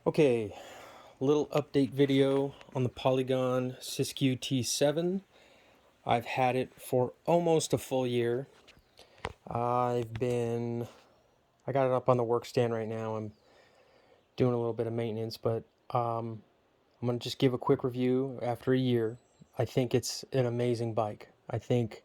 Okay, little update video on the Polygon Siskiu T7. I've had it for almost a full year. I got it up on the work stand right now. I'm doing a little bit of maintenance, but I'm going to just give a quick review after a year. I think it's an amazing bike. I think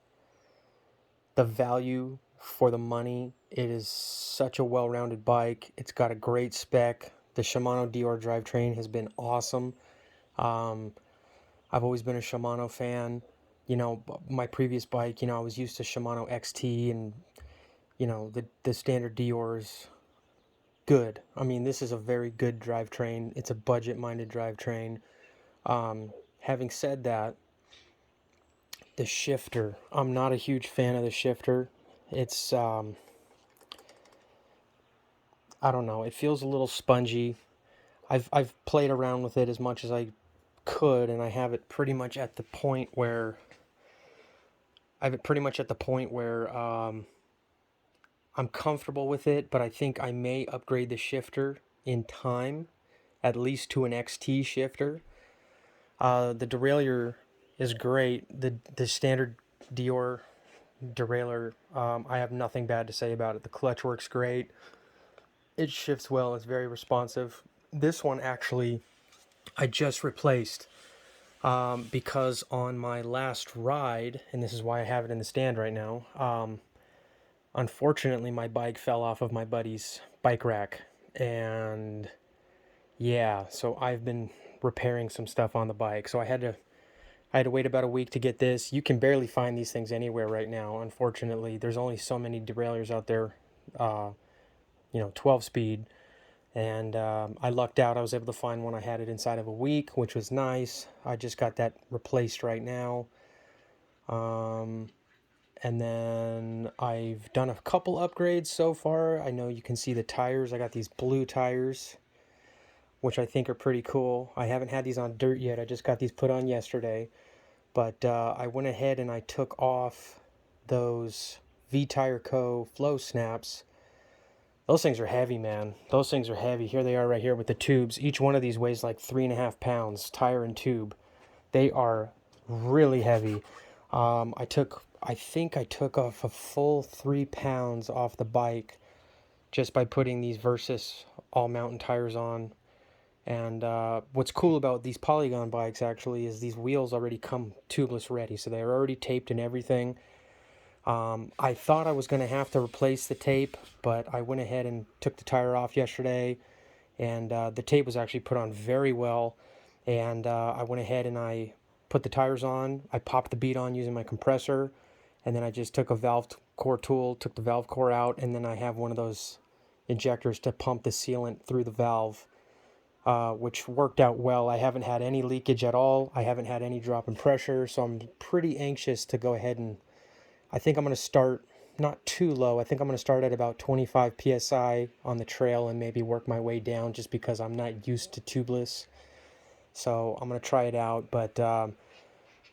the value for the money, it is such a well-rounded bike. It's got a great spec. The Shimano DR drivetrain has been awesome. Um, I've always been a Shimano fan. My previous bike, I was used to Shimano XT and, the standard Dior's good. I mean, this is a very good drivetrain. It's a budget-minded drivetrain. Having said that, the shifter, I'm not a huge fan of the shifter. It's, I don't know, it feels a little spongy. I've played around with it as much as I could, and I have it pretty much at the point where I'm comfortable with it, but I think I may upgrade the shifter in time, at least to an XT shifter. The derailleur is great. The standard Dior derailleur, I have nothing bad to say about it. The clutch works great. It shifts well. It's very responsive. This one actually, I just replaced because on my last ride, and this is why I have it in the stand right now. Unfortunately, my bike fell off of my buddy's bike rack, and yeah, so I've been repairing some stuff on the bike. So I had to wait about a week to get this. You can barely find these things anywhere right now. Unfortunately, there's only so many derailleurs out there, 12 speed. And I lucked out. I was able to find one. I had it inside of a week, which was nice. I just got that replaced right now. And then I've done a couple upgrades so far. I know you can see the tires. I got these blue tires, which I think are pretty cool. I haven't had these on dirt yet. I just got these put on yesterday. But I went ahead and I took off those V-Tire Co. flow snaps. Those things are heavy, man. Those things are heavy. Here they are right here with the tubes. Each one of these weighs like 3.5 pounds, tire and tube. They are really heavy. I think I took off a full 3 pounds off the bike just by putting these Versus all mountain tires on. And what's cool about these Polygon bikes actually is these wheels already come tubeless ready, so they're already taped and everything. I thought I was going to have to replace the tape, but I went ahead and took the tire off yesterday, and the tape was actually put on very well. And I went ahead and I put the tires on. I popped the bead on using my compressor, and then I just took a valve core tool, took the valve core out, and then I have one of those injectors to pump the sealant through the valve, which worked out well. I haven't had any leakage at all. I haven't had any drop in pressure, so I'm pretty anxious to go ahead and I think I'm going to start not too low. I think I'm going to start at about 25 psi on the trail and maybe work my way down just because I'm not used to tubeless. So I'm going to try it out. But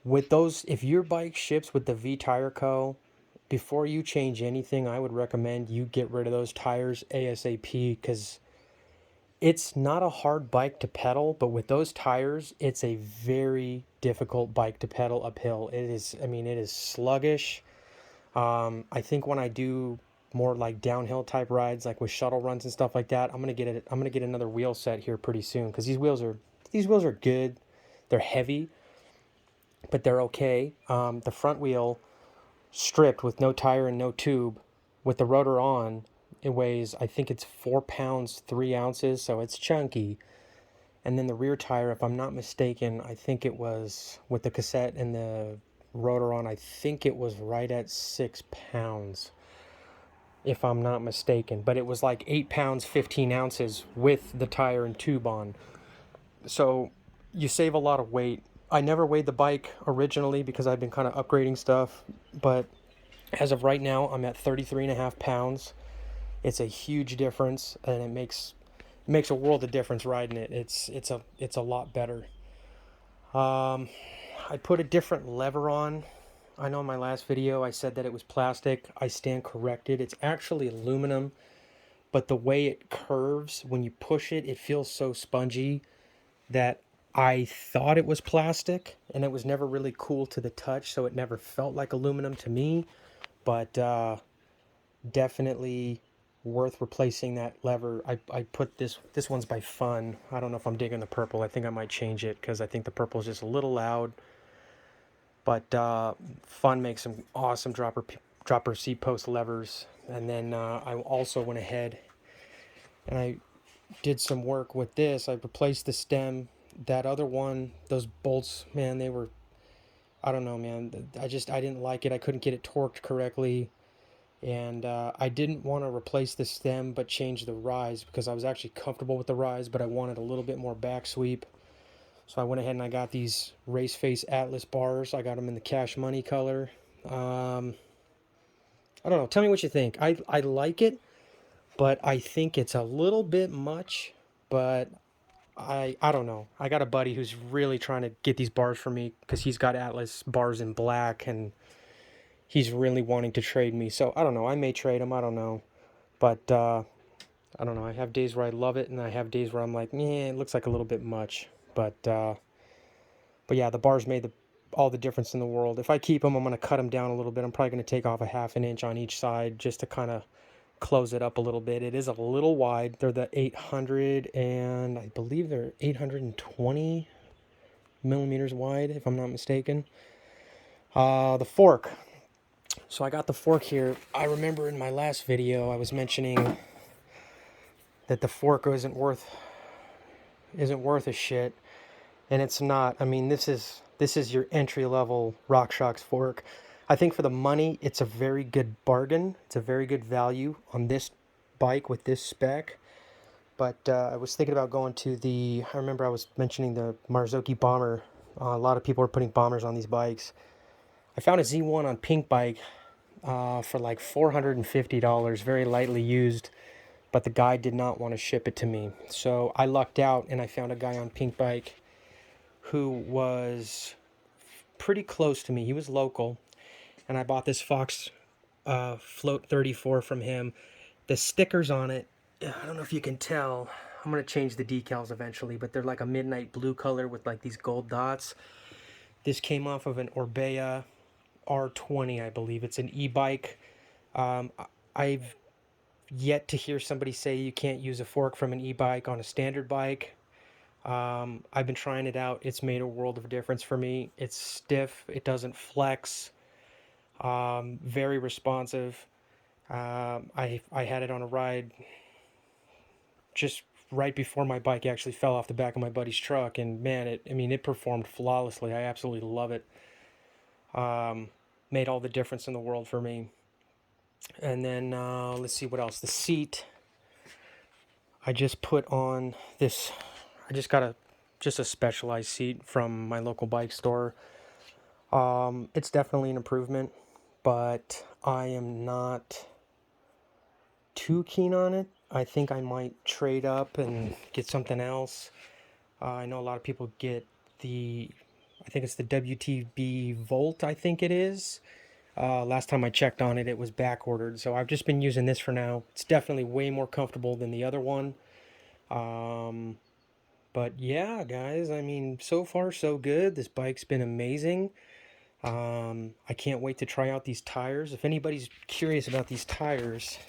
with those, if your bike ships with the V Tire Co., before you change anything, I would recommend you get rid of those tires ASAP because it's not a hard bike to pedal, but with those tires, it's a very difficult bike to pedal uphill. It is, I mean, it is sluggish. I think when I do more like downhill type rides, like with shuttle runs and stuff like that, I'm gonna get another wheel set here pretty soon because these wheels are good. They're heavy, but they're okay. The front wheel stripped with no tire and no tube, with the rotor on, it weighs, I think it's 4 pounds 3 ounces, so it's chunky. And then the rear tire, if I'm not mistaken, I think it was with the cassette and the rotor on, I think it was right at 6 pounds, if I'm not mistaken. But it was like 8 pounds 15 ounces with the tire and tube on. So you save a lot of weight. I never weighed the bike originally because I've been kind of upgrading stuff, but as of right now, I'm at 33.5 pounds. It's a huge difference, and it makes a world of difference riding it. It's a lot better. I put a different lever on. I know in my last video I said that it was plastic. I stand corrected. It's actually aluminum. but the way it curves when you push it, it feels so spongy that I thought it was plastic, and it was never really cool to the touch, so it never felt like aluminum to me. But definitely worth replacing that lever. I put this one's by Fun. I don't know if I'm digging the purple. I think I might change it because I think the purple is just a little loud. But Fun makes some awesome dropper seat post levers. And then I also went ahead and I did some work with this. I replaced the stem. That other one, those bolts, man, they were, I don't know, man. I didn't like it. I couldn't get it torqued correctly. And I didn't want to replace the stem but change the rise because I was actually comfortable with the rise, but I wanted a little bit more back sweep. So I went ahead and I got these Race Face Atlas bars. I got them in the Cash Money color. I don't know. Tell me what you think. I like it, but I think it's a little bit much. But I don't know. I got a buddy who's really trying to get these bars for me because he's got Atlas bars in black and he's really wanting to trade me. So I don't know. I may trade him. I don't know. But I don't know. I have days where I love it, and I have days where I'm like, yeah, it looks like a little bit much. But yeah, the bars made all the difference in the world. If I keep them, I'm going to cut them down a little bit. I'm probably going to take off a half an inch on each side just to kind of close it up a little bit. It is a little wide. They're the 800, and I believe they're 820 millimeters wide, if I'm not mistaken. The fork. So I got the fork here. I remember in my last video I was mentioning that the fork isn't worth a shit, and it's not. I mean, this is your entry level RockShox fork. I think for the money, it's a very good bargain. It's a very good value on this bike with this spec. But I was thinking about going to I remember I was mentioning the Marzocchi Bomber. A lot of people are putting bombers on these bikes. I found a Z1 on Pink Bike for like $450, very lightly used, but the guy did not want to ship it to me. So I lucked out and I found a guy on Pink Bike who was pretty close to me. He was local, and I bought this Fox Float 34 from him. The stickers on it, I don't know if you can tell. I'm going to change the decals eventually, but they're like a midnight blue color with like these gold dots. This came off of an Orbea R20, I believe. It's an e-bike. I've yet to hear somebody say you can't use a fork from an e-bike on a standard bike. I've been trying it out. It's made a world of difference for me. It's stiff. It doesn't flex. Very responsive. I had it on a ride just right before my bike actually fell off the back of my buddy's truck, and man, it performed flawlessly. I absolutely love it. Made all the difference in the world for me. And then let's see what else. The seat. I just put on this. I just got just a Specialized seat from my local bike store. It's definitely an improvement, but I am not too keen on it. I think I might trade up and get something else. I know a lot of people get I think it's the WTB Volt, I think it is. Last time I checked on it, it was back ordered. So I've just been using this for now. It's definitely way more comfortable than the other one. But yeah, guys, I mean, so far so good. This bike's been amazing. I can't wait to try out these tires. If anybody's curious about these tires,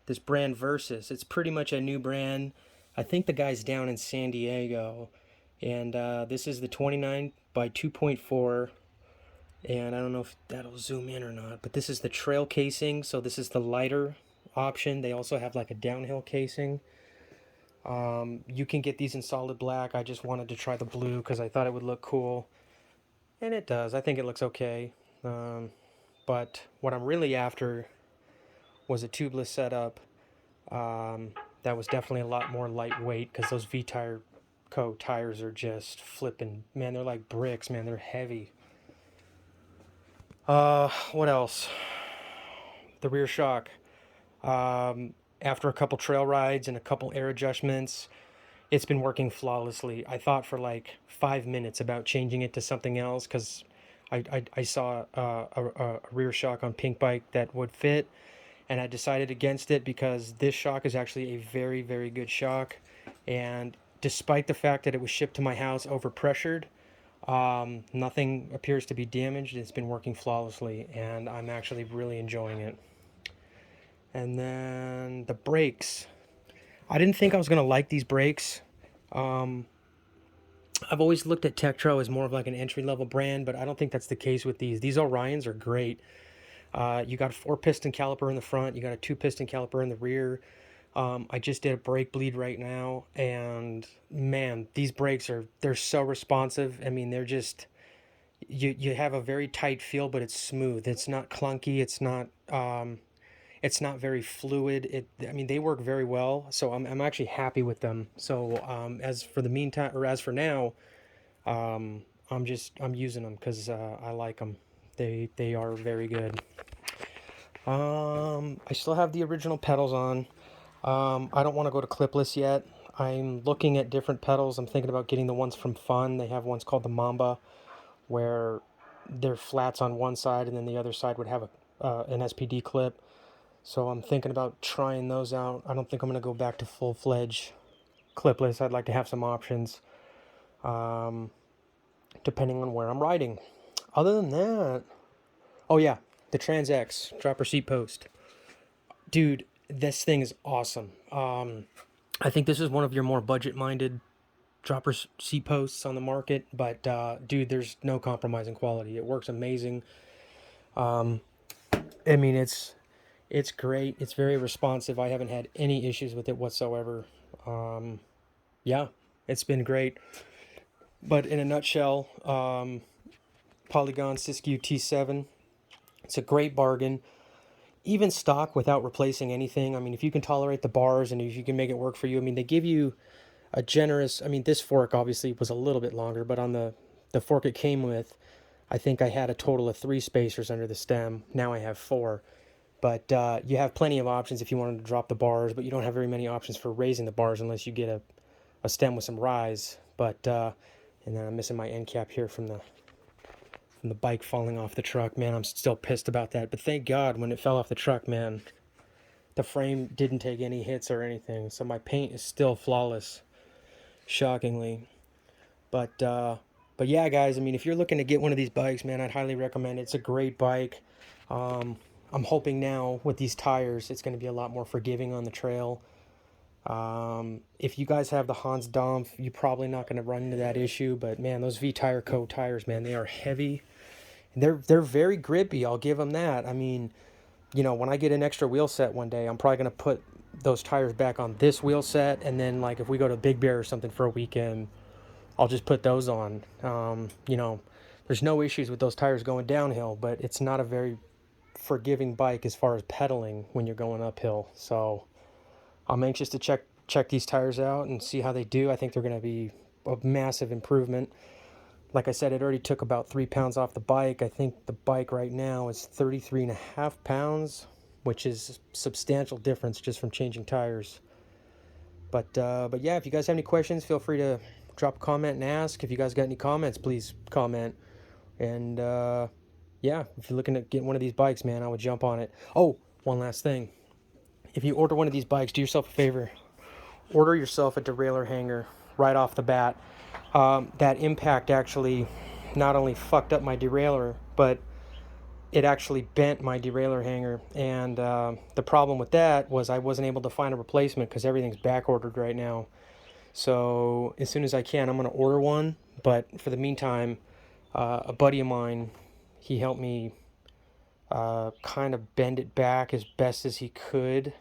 this brand Versus, it's pretty much a new brand. I think the guy's down in San Diego. And this is the 29 by 2.4. And I don't know if that'll zoom in or not, but this is the trail casing. So this is the lighter option. They also have like a downhill casing. You can get these in solid black. I just wanted to try the blue because I thought it would look cool. And it does. I think it looks okay. But what I'm really after was a tubeless setup. That was definitely a lot more lightweight because those V-Tire Co. tires are just flipping. Man, they're like bricks, man. They're heavy. What else? The rear shock. After a couple trail rides and a couple air adjustments, it's been working flawlessly. I thought for like 5 minutes about changing it to something else because I saw a rear shock on Pink Bike that would fit, and I decided against it because this shock is actually a very, very good shock. And despite the fact that it was shipped to my house overpressured, nothing appears to be damaged. It's been working flawlessly, and I'm actually really enjoying it. And then the brakes. I didn't think I was going to like these brakes. I've always looked at Tektro as more of like an entry-level brand, but I don't think that's the case with these. These Orions are great. You got a 4-piston caliper in the front. You got a 2-piston caliper in the rear. I just did a brake bleed right now, and man, these brakes they're so responsive. I mean, they're just you have a very tight feel, but it's smooth. It's not clunky. It's not very fluid. I mean, they work very well, so I'm actually happy with them. So as for the meantime, or as for now, I'm using them because I like them. They are very good. I still have the original pedals on. I don't want to go to clipless yet. I'm looking at different pedals. I'm thinking about getting the ones from Fun. They have ones called the Mamba, where they're flats on one side and then the other side would have an SPD clip. So I'm thinking about trying those out. I don't think I'm going to go back to full-fledged clipless. I'd like to have some options, depending on where I'm riding. Other than that, oh yeah, the Trans X dropper seat post. Dude, this thing is awesome. I think this is one of your more budget-minded dropper seat posts on the market, but dude, there's no compromise in quality. It works amazing. I mean, it's great. It's very responsive. I haven't had any issues with it whatsoever. Yeah, it's been great. But in a nutshell, Polygon Siskiu T7. It's a great bargain. Even stock without replacing anything. I mean, if you can tolerate the bars and if you can make it work for you, I mean, they give you a generous, I mean, this fork obviously was a little bit longer, but on the fork it came with, I think I had a total of 3 spacers under the stem. Now I have 4. But you have plenty of options if you wanted to drop the bars, but you don't have very many options for raising the bars unless you get a stem with some rise. But and then I'm missing my end cap here from the bike falling off the truck. Man, I'm still pissed about that. But thank God when it fell off the truck, man, the frame didn't take any hits or anything. So my paint is still flawless, shockingly. But yeah, guys, I mean, if you're looking to get one of these bikes, man, I'd highly recommend it. It's a great bike. I'm hoping now with these tires, it's going to be a lot more forgiving on the trail. If you guys have the Hans Dampf, you're probably not going to run into that issue. But man, those V-Tire Co tires, man, they are heavy. They're very grippy. I'll give them that. I mean, you know, when I get an extra wheel set one day, I'm probably going to put those tires back on this wheel set, and then like if we go to Big Bear or something for a weekend, I'll just put those on. You know, there's no issues with those tires going downhill, but it's not a very forgiving bike as far as pedaling when you're going uphill. So I'm anxious to check these tires out and see how they do. I think they're going to be a massive improvement. Like I said, it already took about 3 pounds off the bike. I think the bike right now is 33.5 pounds, which is a substantial difference just from changing tires. But yeah, if you guys have any questions, feel free to drop a comment and ask. If you guys got any comments, please comment. And yeah, if you're looking at getting one of these bikes, man, I would jump on it. Oh, one last thing. If you order one of these bikes, do yourself a favor. Order yourself a derailleur hanger right off the bat. That impact actually not only fucked up my derailleur, but it actually bent my derailleur hanger. And the problem with that was I wasn't able to find a replacement because everything's back ordered right now. So as soon as I can, I'm going to order one. But for the meantime, a buddy of mine, he helped me kind of bend it back as best as he could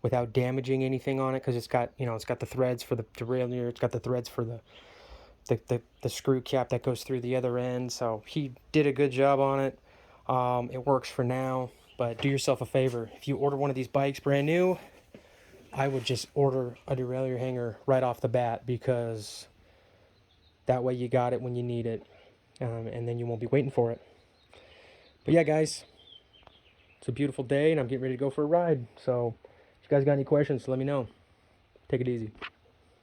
without damaging anything on it, because it's got, you know, it's got the threads for the derailleur, it's got the threads for the screw cap that goes through the other end. So he did a good job on it. It works for now, but do yourself a favor. If you order one of these bikes brand new, I would just order a derailleur hanger right off the bat, because that way you got it when you need it, and then you won't be waiting for it. But yeah, guys, it's a beautiful day, and I'm getting ready to go for a ride. So if you guys got any questions, let me know. Take it easy.